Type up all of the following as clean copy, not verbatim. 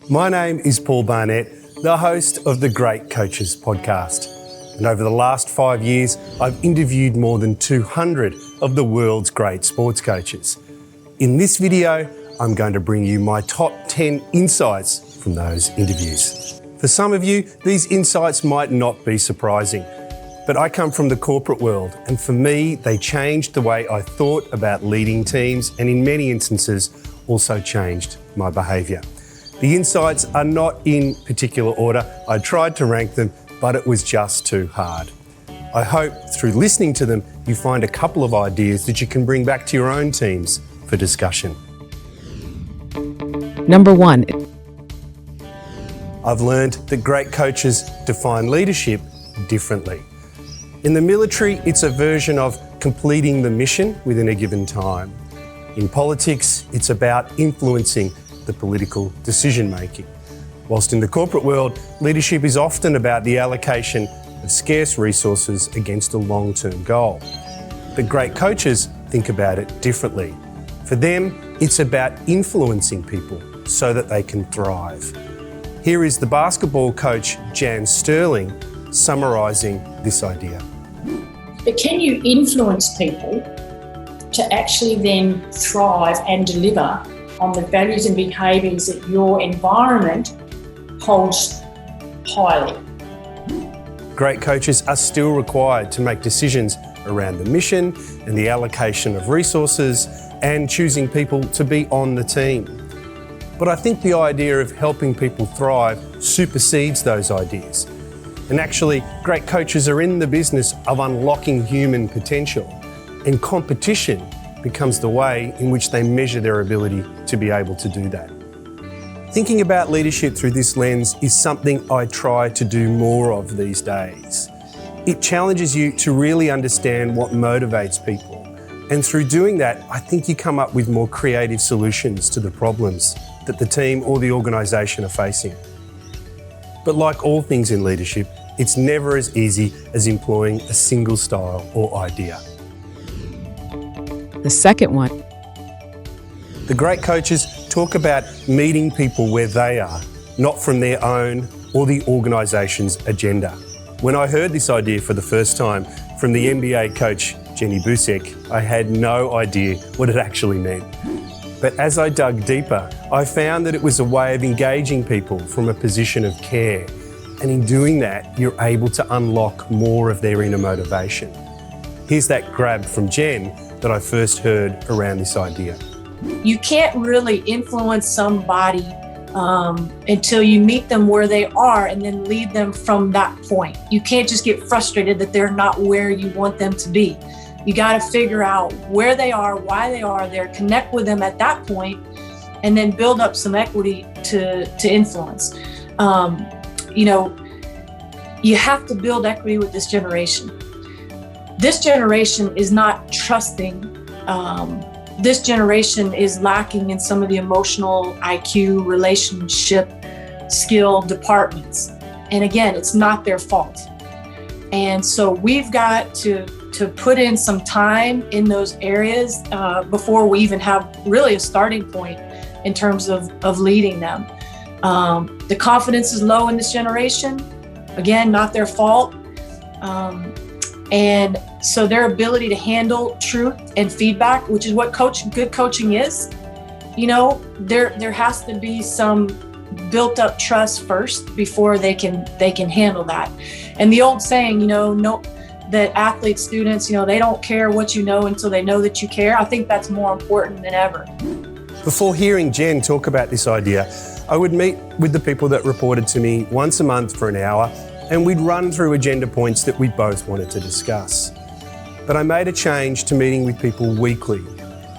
My name is Paul Barnett, the host of the Great Coaches podcast. And over the last 5 years, I've interviewed more than 200 of the world's great sports coaches. In this video, I'm going to bring you my top 10 insights from those interviews. For some of you, these insights might not be surprising, but I come from the corporate world, and for me, they changed the way I thought about leading teams, and in many instances, also changed my behaviour. The insights are not in particular order. I tried to rank them, but it was just too hard. I hope through listening to them, you find a couple of ideas that you can bring back to your own teams for discussion. Number 1. I've learned that great coaches define leadership differently. In the military, it's a version of completing the mission within a given time. In politics, it's about influencing the political decision-making. Whilst in the corporate world, leadership is often about the allocation of scarce resources against a long-term goal. But great coaches think about it differently. For them, it's about influencing people so that they can thrive. Here is the basketball coach, Jan Sterling, summarising this idea. But can you influence people to actually then thrive and deliver on the values and behaviours that your environment holds highly? Great coaches are still required to make decisions around the mission and the allocation of resources and choosing people to be on the team. But I think the idea of helping people thrive supersedes those ideas. And actually, great coaches are in the business of unlocking human potential, and competition becomes the way in which they measure their ability to be able to do that. Thinking about leadership through this lens is something I try to do more of these days. It challenges you to really understand what motivates people. And through doing that, I think you come up with more creative solutions to the problems that the team or the organisation are facing. But like all things in leadership, it's never as easy as employing a single style or idea. The second one. The great coaches talk about meeting people where they are, not from their own or the organisation's agenda. When I heard this idea for the first time from the NBA coach, Jenny Busek, I had no idea what it actually meant. But as I dug deeper, I found that it was a way of engaging people from a position of care. And in doing that, you're able to unlock more of their inner motivation. Here's that grab from Jen that I first heard around this idea. You can't really influence somebody until you meet them where they are and then lead them from that point. You can't just get frustrated that they're not where you want them to be. You got to figure out where they are, why they are there, connect with them at that point, and then build up some equity to influence. You have to build equity with this generation. This generation is not trusting. This generation is lacking in some of the emotional IQ, relationship, skill departments. And again, it's not their fault. And so we've got to put in some time in those areas before we even have really a starting point in terms of leading them. The confidence is low in this generation. Again, not their fault. And so their ability to handle truth and feedback, which is what good coaching is, there has to be some built up trust first before they can handle that. And the old saying, that athletes, students, they don't care what you know until they know that you care. I think that's more important than ever. Before hearing Jen talk about this idea, I would meet with the people that reported to me once a month for an hour, and we'd run through agenda points that we both wanted to discuss. But I made a change to meeting with people weekly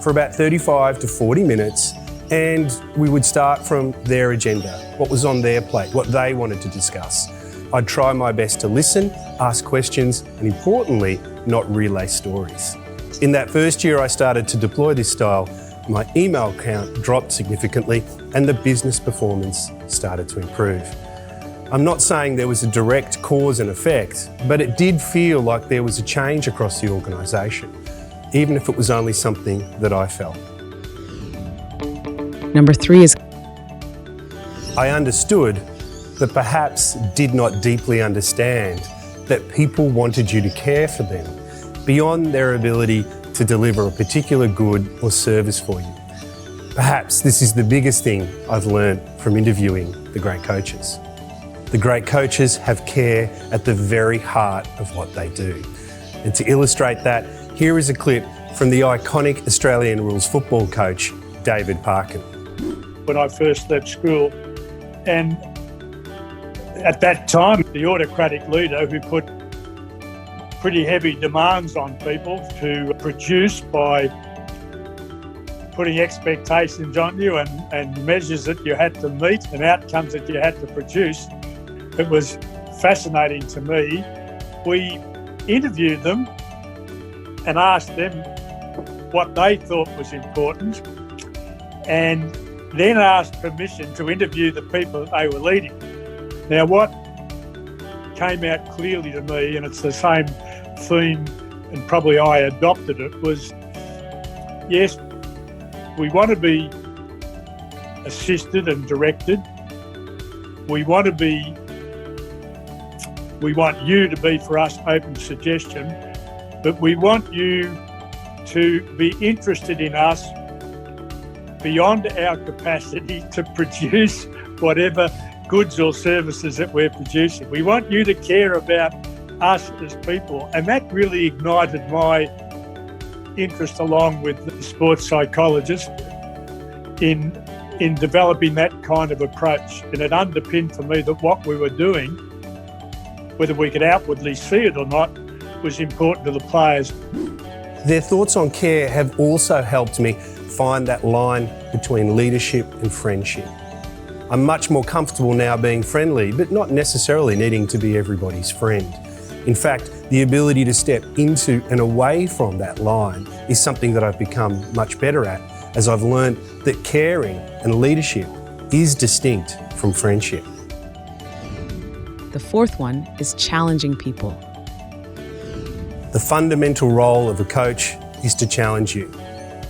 for about 35 to 40 minutes, and we would start from their agenda, what was on their plate, what they wanted to discuss. I'd try my best to listen, ask questions, and importantly, not relay stories. In that first year I started to deploy this style, my email count dropped significantly and the business performance started to improve. I'm not saying there was a direct cause and effect, but it did feel like there was a change across the organisation, even if it was only something that I felt. Number 3 is I understood, but perhaps did not deeply understand, that people wanted you to care for them beyond their ability to deliver a particular good or service for you. Perhaps this is the biggest thing I've learned from interviewing the great coaches. The great coaches have care at the very heart of what they do. And to illustrate that, here is a clip from the iconic Australian rules football coach, David Parkin. When I first left school, and at that time, the autocratic leader who put pretty heavy demands on people to produce by putting expectations on you and measures that you had to meet and outcomes that you had to produce, it was fascinating to me. We interviewed them and asked them what they thought was important, and then asked permission to interview the people that they were leading. Now, what came out clearly to me, and it's the same theme, and probably I adopted it, was yes, we want to be assisted and directed. We want you to be for us open suggestion, but we want you to be interested in us beyond our capacity to produce whatever goods or services that we're producing. We want you to care about us as people. And that really ignited my interest, along with the sports psychologist, in developing that kind of approach. And it underpinned for me that what we were doing, whether we could outwardly see it or not, was important to the players. Their thoughts on care have also helped me find that line between leadership and friendship. I'm much more comfortable now being friendly, but not necessarily needing to be everybody's friend. In fact, the ability to step into and away from that line is something that I've become much better at, as I've learned that caring and leadership is distinct from friendship. The fourth one is challenging people. The fundamental role of a coach is to challenge you.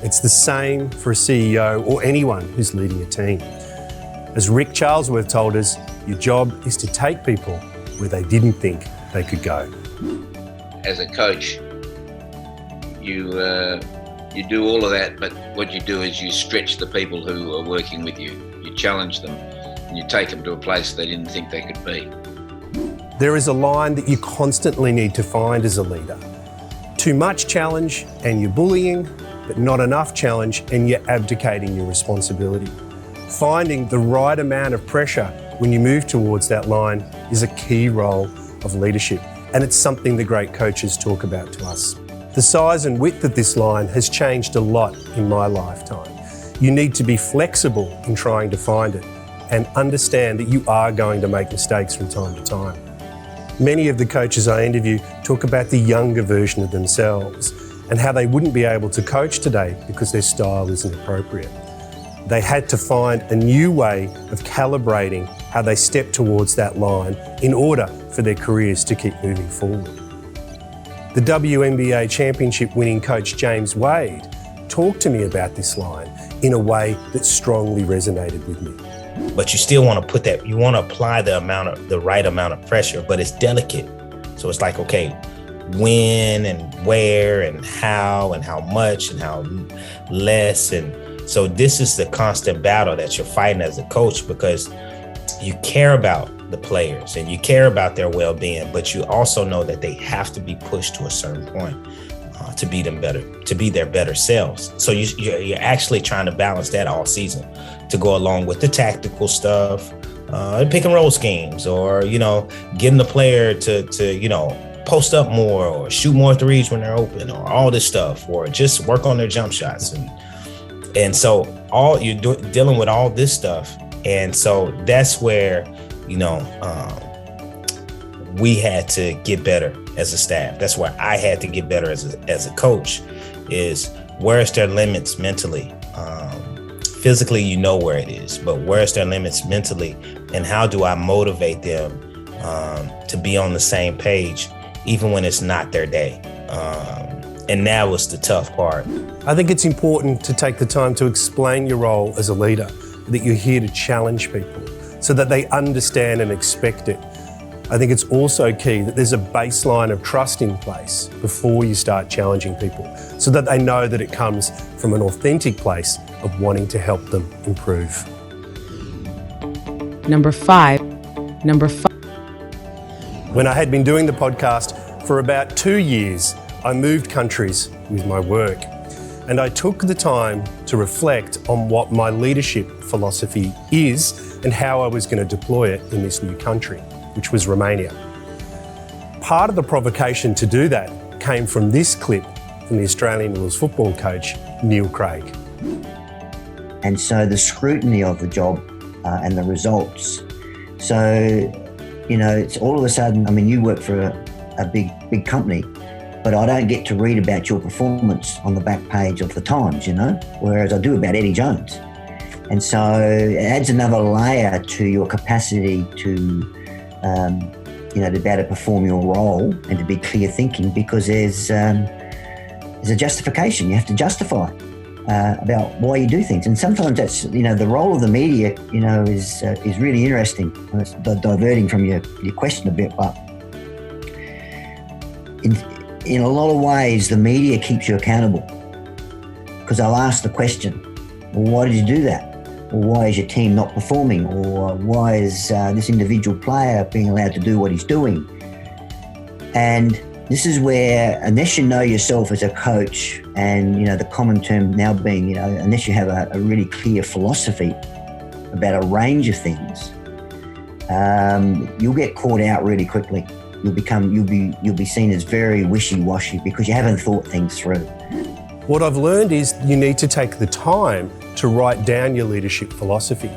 It's the same for a CEO or anyone who's leading a team. As Rick Charlesworth told us, your job is to take people where they didn't think they could go. As a coach, you do all of that, but what you do is you stretch the people who are working with you. You challenge them and you take them to a place they didn't think they could be. There is a line that you constantly need to find as a leader. Too much challenge and you're bullying, but not enough challenge and you're abdicating your responsibility. Finding the right amount of pressure when you move towards that line is a key role of leadership, and it's something the great coaches talk about to us. The size and width of this line has changed a lot in my lifetime. You need to be flexible in trying to find it and understand that you are going to make mistakes from time to time. Many of the coaches I interview talk about the younger version of themselves and how they wouldn't be able to coach today because their style isn't appropriate. They had to find a new way of calibrating how they step towards that line in order for their careers to keep moving forward. The WNBA championship winning coach James Wade talked to me about this line in a way that strongly resonated with me. But you still want to put that, you want to apply the right amount of pressure, but it's delicate. So it's like, okay, when and where and how much and how less. And so this is the constant battle that you're fighting as a coach, because you care about the players and you care about their well-being, but you also know that they have to be pushed to a certain point to be them better, to be their better selves. So you're actually trying to balance that all season to go along with the tactical stuff, pick and roll schemes, or, getting the player to post up more or shoot more threes when they're open, or all this stuff, or just work on their jump shots. And so dealing with all this stuff. And so that's where, we had to get better as a staff. That's where I had to get better as a coach, is where's their limits mentally? Physically, where it is, but where's their limits mentally? And how do I motivate them to be on the same page, even when it's not their day? And that was the tough part. I think it's important to take the time to explain your role as a leader, that you're here to challenge people. so that they understand and expect it. I think it's also key that there's a baseline of trust in place before you start challenging people, so that they know that it comes from an authentic place of wanting to help them improve. Number five. When I had been doing the podcast for about 2 years, I moved countries with my work, and I took the time to reflect on what my leadership philosophy is and how I was going to deploy it in this new country, which was Romania. Part of the provocation to do that came from this clip from the Australian rules football coach, Neil Craig. And so the scrutiny of the job and the results. So, you know, it's all of a sudden, I mean, you work for a big company, but I don't get to read about your performance on the back page of the Times, you know, whereas I do about Eddie Jones. And so it adds another layer to your capacity to to be able to perform your role and to be clear thinking, because there's a justification. You have to justify about why you do things. And sometimes that's, the role of the media, is really interesting. And it's diverting from your question a bit, but in a lot of ways, the media keeps you accountable, because they'll ask the question, well, why did you do that? Or why is your team not performing? Or why is this individual player being allowed to do what he's doing? And this is where, unless you know yourself as a coach, and the common term now being, unless you have a really clear philosophy about a range of things, you'll get caught out really quickly. You'll be seen as very wishy-washy because you haven't thought things through. What I've learned is you need to take the time to write down your leadership philosophy.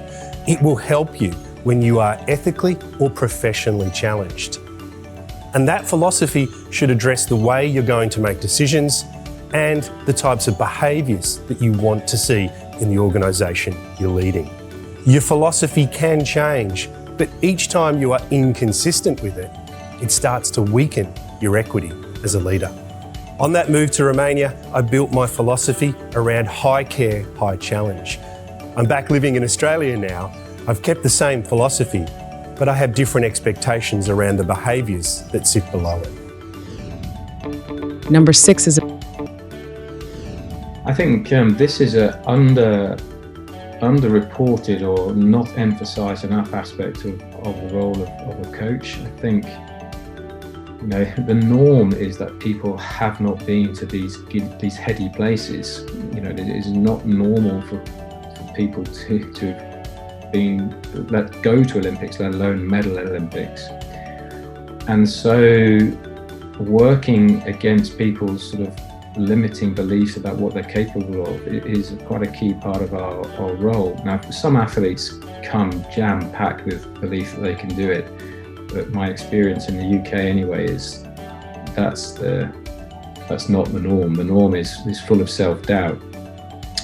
It will help you when you are ethically or professionally challenged. And that philosophy should address the way you're going to make decisions and the types of behaviours that you want to see in the organisation you're leading. Your philosophy can change, but each time you are inconsistent with it, it starts to weaken your equity as a leader. On that move to Romania, I built my philosophy around high care, high challenge. I'm back living in Australia now. I've kept the same philosophy, but I have different expectations around the behaviours that sit below it. Number 6 is I think this is a underreported or not emphasised enough aspect of the role of a coach. I think the norm is that people have not been to these heady places. It is not normal for people to let go to Olympics, let alone medal at Olympics. And so working against people's sort of limiting beliefs about what they're capable of is quite a key part of our role. Now, some athletes come jam-packed with belief that they can do it, but my experience in the UK anyway is that's not the norm. The norm is full of self-doubt.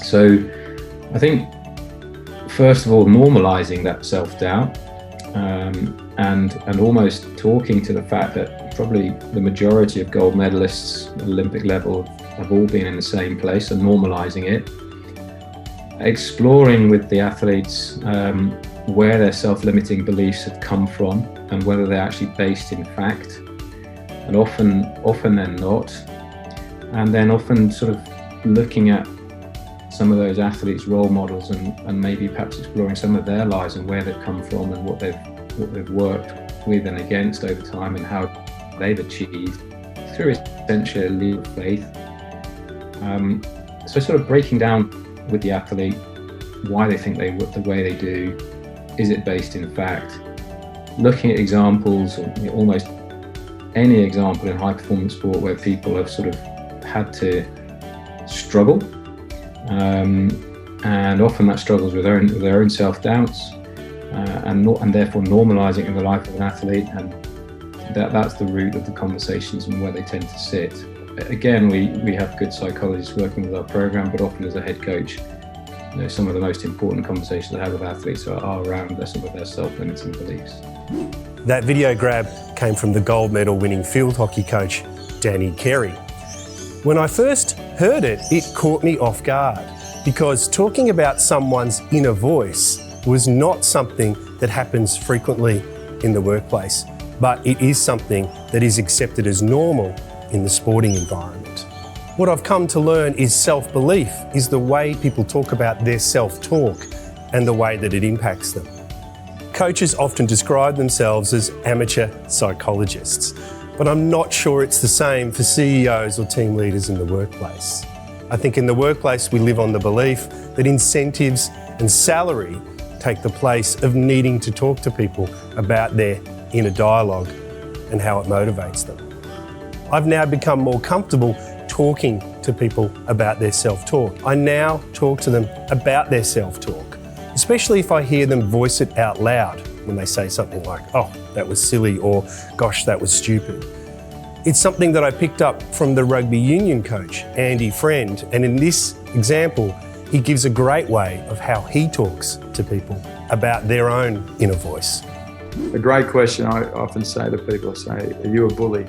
So I think, first of all, normalising that self-doubt and almost talking to the fact that probably the majority of gold medalists at Olympic level have all been in the same place, and normalising it. Exploring with the athletes where their self-limiting beliefs have come from and whether they're actually based in fact, and often they're not. And then often sort of looking at some of those athletes' role models and maybe perhaps exploring some of their lives and where they've come from and what they've worked with and against over time and how they've achieved through essentially a leap of faith. So sort of breaking down with the athlete why they think they work the way they do. Is it based in fact? Looking at examples, or almost any example in high performance sport where people have sort of had to struggle, and often that struggles with their own self-doubts, and therefore normalising it in the life of an athlete, and that's the root of the conversations and where they tend to sit. Again, we have good psychologists working with our program, but often as a head coach, some of the most important conversations I have with athletes are around some of their self-limiting beliefs. That video grab came from the gold medal winning field hockey coach, Danny Carey. When I first heard it, it caught me off guard, because talking about someone's inner voice was not something that happens frequently in the workplace, but it is something that is accepted as normal in the sporting environment. What I've come to learn is self-belief is the way people talk about their self-talk and the way that it impacts them. Coaches often describe themselves as amateur psychologists, but I'm not sure it's the same for CEOs or team leaders in the workplace. I think in the workplace we live on the belief that incentives and salary take the place of needing to talk to people about their inner dialogue and how it motivates them. I've now become more comfortable talking to people about their self-talk. I now talk to them about their self-talk, especially if I hear them voice it out loud when they say something like, "Oh, that was silly," or "Gosh, that was stupid." It's something that I picked up from the rugby union coach, Andy Friend, and in this example, he gives a great way of how he talks to people about their own inner voice. A great question I often say to people, I say, "Are you a bully?"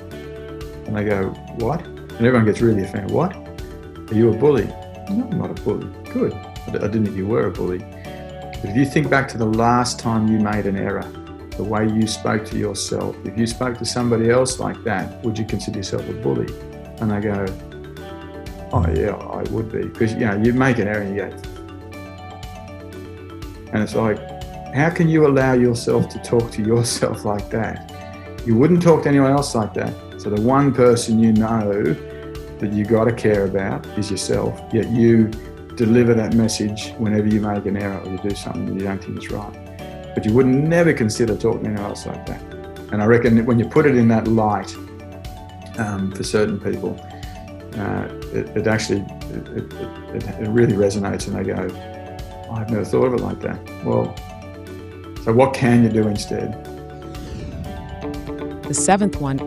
And they go, "What?" And everyone gets really offended. "What? Are you a bully?" "No, I'm not a bully." "Good. I didn't think you were a bully." But if you think back to the last time you made an error, the way you spoke to yourself, if you spoke to somebody else like that, would you consider yourself a bully? And they go, "Oh yeah, I would be." Because you make an error and you go, and it's like, how can you allow yourself to talk to yourself like that? You wouldn't talk to anyone else like that. So the one person you know that you got to care about is yourself, yet you deliver that message whenever you make an error or you do something that you don't think is right. But you would never consider talking to anyone else like that. And I reckon that when you put it in that light, for certain people, it actually really resonates, and they go, "I've never thought of it like that." Well, so what can you do instead? The seventh one.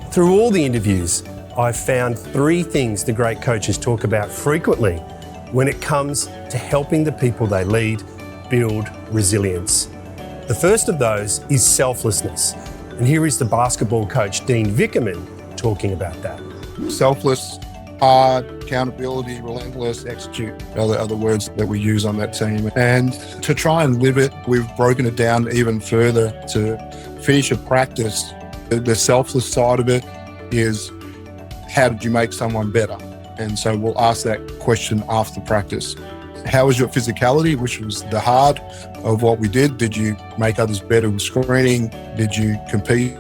Through all the interviews, I've found 3 things the great coaches talk about frequently when it comes to helping the people they lead build resilience. The first of those is selflessness. And here is the basketball coach, Dean Vickerman, talking about that. Selfless, hard, accountability, relentless, execute, other words that we use on that team. And to try and live it, we've broken it down even further to finish a practice. The selfless side of it is, how did you make someone better? And so we'll ask that question after practice. How was your physicality, which was the hard of what we did? Did you make others better with screening? Did you compete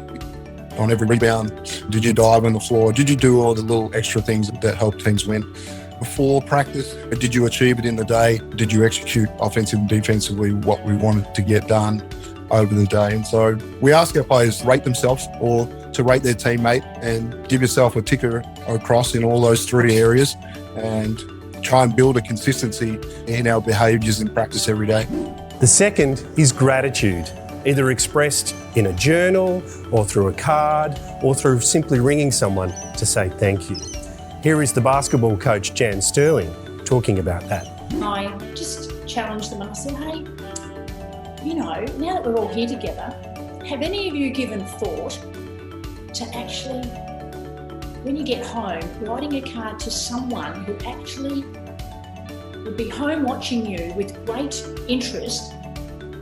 on every rebound? Did you dive on the floor? Did you do all the little extra things that help teams win? Before practice, did you achieve it in the day? Did you execute offensively and defensively what we wanted to get done over the day? And so we ask our players to rate themselves or to rate their teammate and give yourself a ticker across in all those 3 areas and try and build a consistency in our behaviours in practice every day. The second is gratitude, either expressed in a journal or through a card or through simply ringing someone to say thank you. Here is the basketball coach, Jan Sterling, talking about that. I just challenged them and I said, "Hey, now that we're all here together, have any of you given thought to actually, when you get home, writing a card to someone who actually would be home watching you with great interest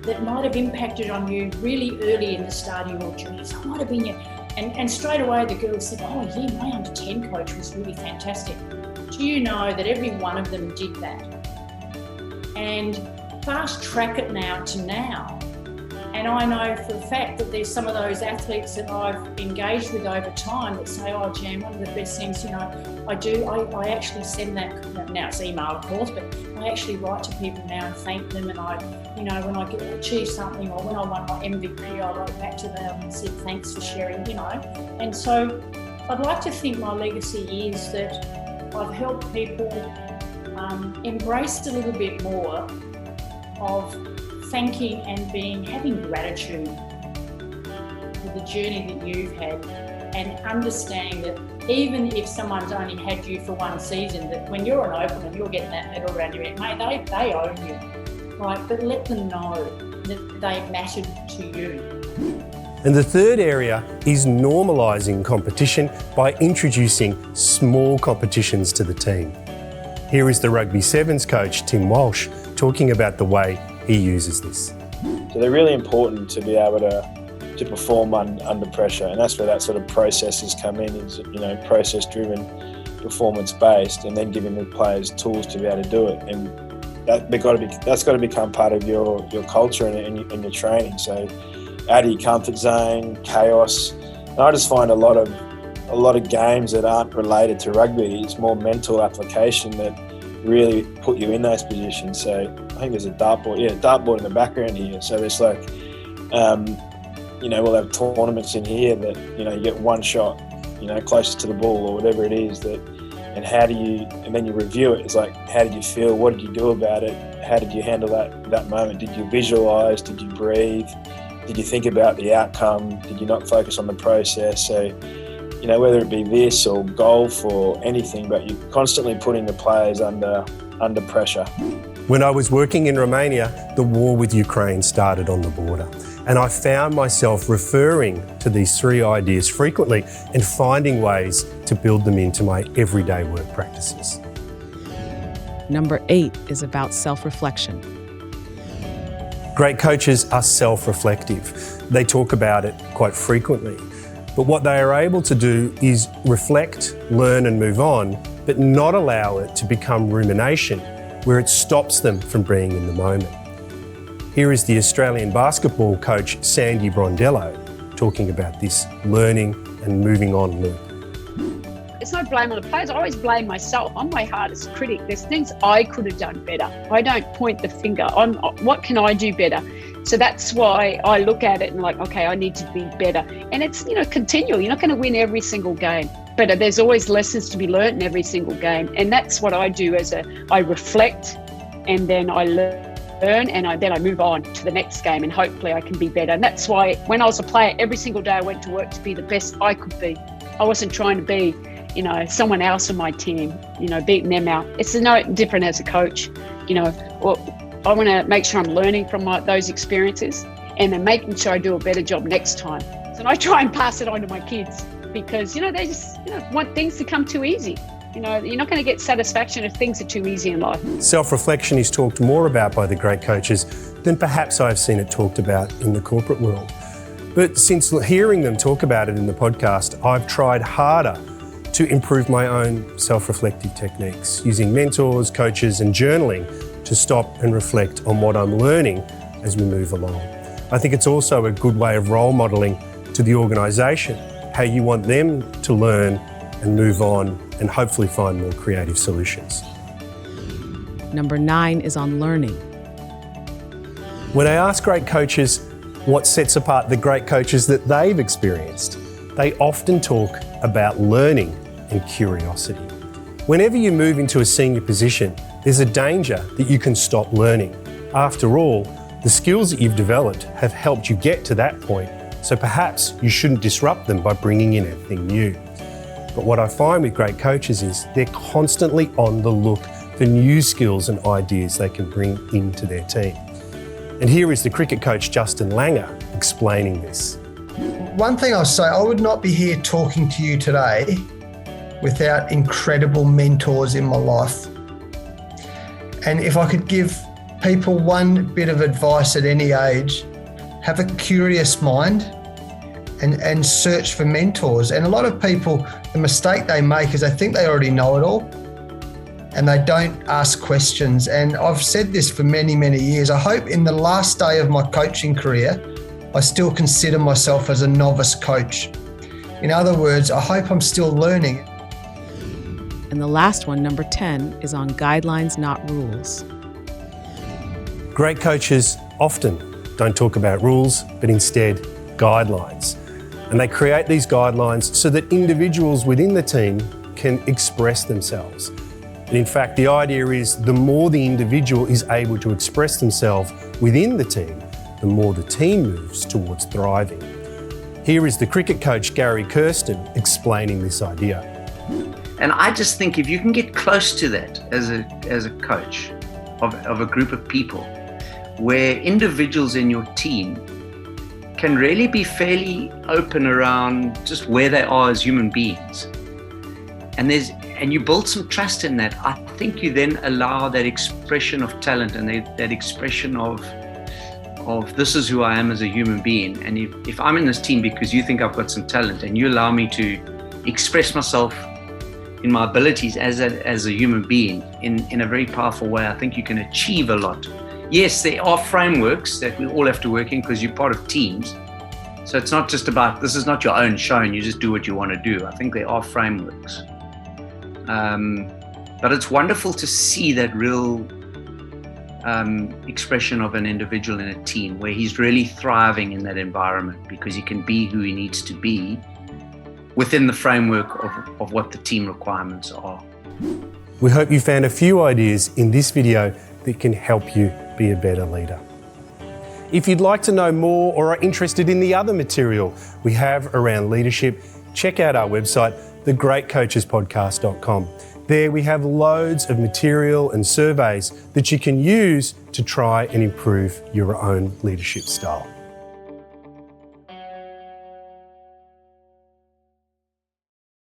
that might have impacted on you really early in the start of your journey?" So it might have been you. And straight away the girls said, "Oh yeah, my under-10 coach was really fantastic." Do you know that every one of them did that? And fast track it now to now. And I know for a fact that there's some of those athletes that I've engaged with over time that say, "Oh, Jan, one of the best things, I actually send that," now it's email of course, but I actually write to people now and thank them, and when I achieve something or when I won my MVP, I wrote back to them and said, "Thanks for sharing," And so I'd like to think my legacy is that I've helped people embrace a little bit more of thanking and having gratitude for the journey that you've had, and understanding that even if someone's only had you for 1 season, that when you're an opener, you're getting that medal around your neck, mate, they own you, right? But let them know that they mattered to you. And the third area is normalising competition by introducing small competitions to the team. Here is the Rugby Sevens coach, Tim Walsh, talking about the way he uses this. So they're really important to be able to perform under pressure, and that's where that sort of processes come in, is, you know, process-driven, performance-based, and then giving the players tools to be able to do it. And that's got to become part of your culture and your training. So out of your comfort zone, chaos. And I just find a lot of games that aren't related to rugby, it's more mental application that really put you in those positions. So I think there's a dartboard in the background here. So there's like, you know, we'll have tournaments in here that, you know, you get one shot, you know, closest to the ball or whatever it is, that, and then you review it. It's like, how did you feel? What did you do about it? How did you handle that moment? Did you visualize? Did you breathe? Did you think about the outcome? Did you not focus on the process? So, you know, whether it be this or golf or anything, but you're constantly putting the players under pressure. When I was working in Romania, the war with Ukraine started on the border. And I found myself referring to these three ideas frequently and finding ways to build them into my everyday work practices. Number 8 is about self-reflection. Great coaches are self-reflective. They talk about it quite frequently. But what they are able to do is reflect, learn and move on, but not allow it to become rumination, where it stops them from being in the moment. Here is the Australian basketball coach, Sandy Brondello, talking about this learning and moving on loop. It's no blame on the players. I always blame myself. I'm my hardest critic. There's things I could have done better. I don't point the finger. What can I do better? So that's why I look at it and like, okay, I need to be better. And it's, you know, continual. You're not going to win every single game, but there's always lessons to be learnt in every single game. And that's what I do I reflect, and then I learn, and then I move on to the next game, and hopefully I can be better. And that's why when I was a player, every single day I went to work to be the best I could be. I wasn't trying to be, you know, someone else on my team, you know, beating them out. It's no different as a coach, you know. I want to make sure I'm learning from those experiences, and then making sure I do a better job next time. So I try and pass it on to my kids, because, you know, they just, you know, want things to come too easy. You know, you're not going to get satisfaction if things are too easy in life. Self-reflection is talked more about by the great coaches than perhaps I've seen it talked about in the corporate world. But since hearing them talk about it in the podcast, I've tried harder to improve my own self-reflective techniques, using mentors, coaches and journaling to stop and reflect on what I'm learning as we move along. I think it's also a good way of role modelling to the organisation, how you want them to learn and move on and hopefully find more creative solutions. Number 9 is on learning. When I ask great coaches what sets apart the great coaches that they've experienced, they often talk about learning and curiosity. Whenever you move into a senior position, there's a danger that you can stop learning. After all, the skills that you've developed have helped you get to that point, so perhaps you shouldn't disrupt them by bringing in anything new. But what I find with great coaches is they're constantly on the look for new skills and ideas they can bring into their team. And here is the cricket coach Justin Langer explaining this. One thing I'll say, I would not be here talking to you today without incredible mentors in my life. And if I could give people one bit of advice at any age, have a curious mind and search for mentors. And a lot of people, the mistake they make is they think they already know it all and they don't ask questions. And I've said this for many, many years. I hope in the last day of my coaching career, I still consider myself as a novice coach. In other words, I hope I'm still learning. And the last one, number 10, is on guidelines, not rules. Great coaches often don't talk about rules, but instead guidelines. And they create these guidelines so that individuals within the team can express themselves. And in fact, the idea is the more the individual is able to express themselves within the team, the more the team moves towards thriving. Here is the cricket coach Gary Kirsten explaining this idea. And I just think if you can get close to that as a coach of a group of people, where individuals in your team can really be fairly open around just where they are as human beings. And and you build some trust in that, I think you then allow that expression of talent and that expression of this is who I am as a human being. And if I'm in this team because you think I've got some talent and you allow me to express myself in my abilities as a human being in a very powerful way, I think you can achieve a lot. Yes, there are frameworks that we all have to work in because you're part of teams. So it's not just about, this is not your own show and you just do what you want to do. I think there are frameworks. But it's wonderful to see that real expression of an individual in a team where he's really thriving in that environment because he can be who he needs to be within the framework of what the team requirements are. We hope you found a few ideas in this video that can help you be a better leader. If you'd like to know more or are interested in the other material we have around leadership, check out our website, thegreatcoachespodcast.com. There we have loads of material and surveys that you can use to try and improve your own leadership style.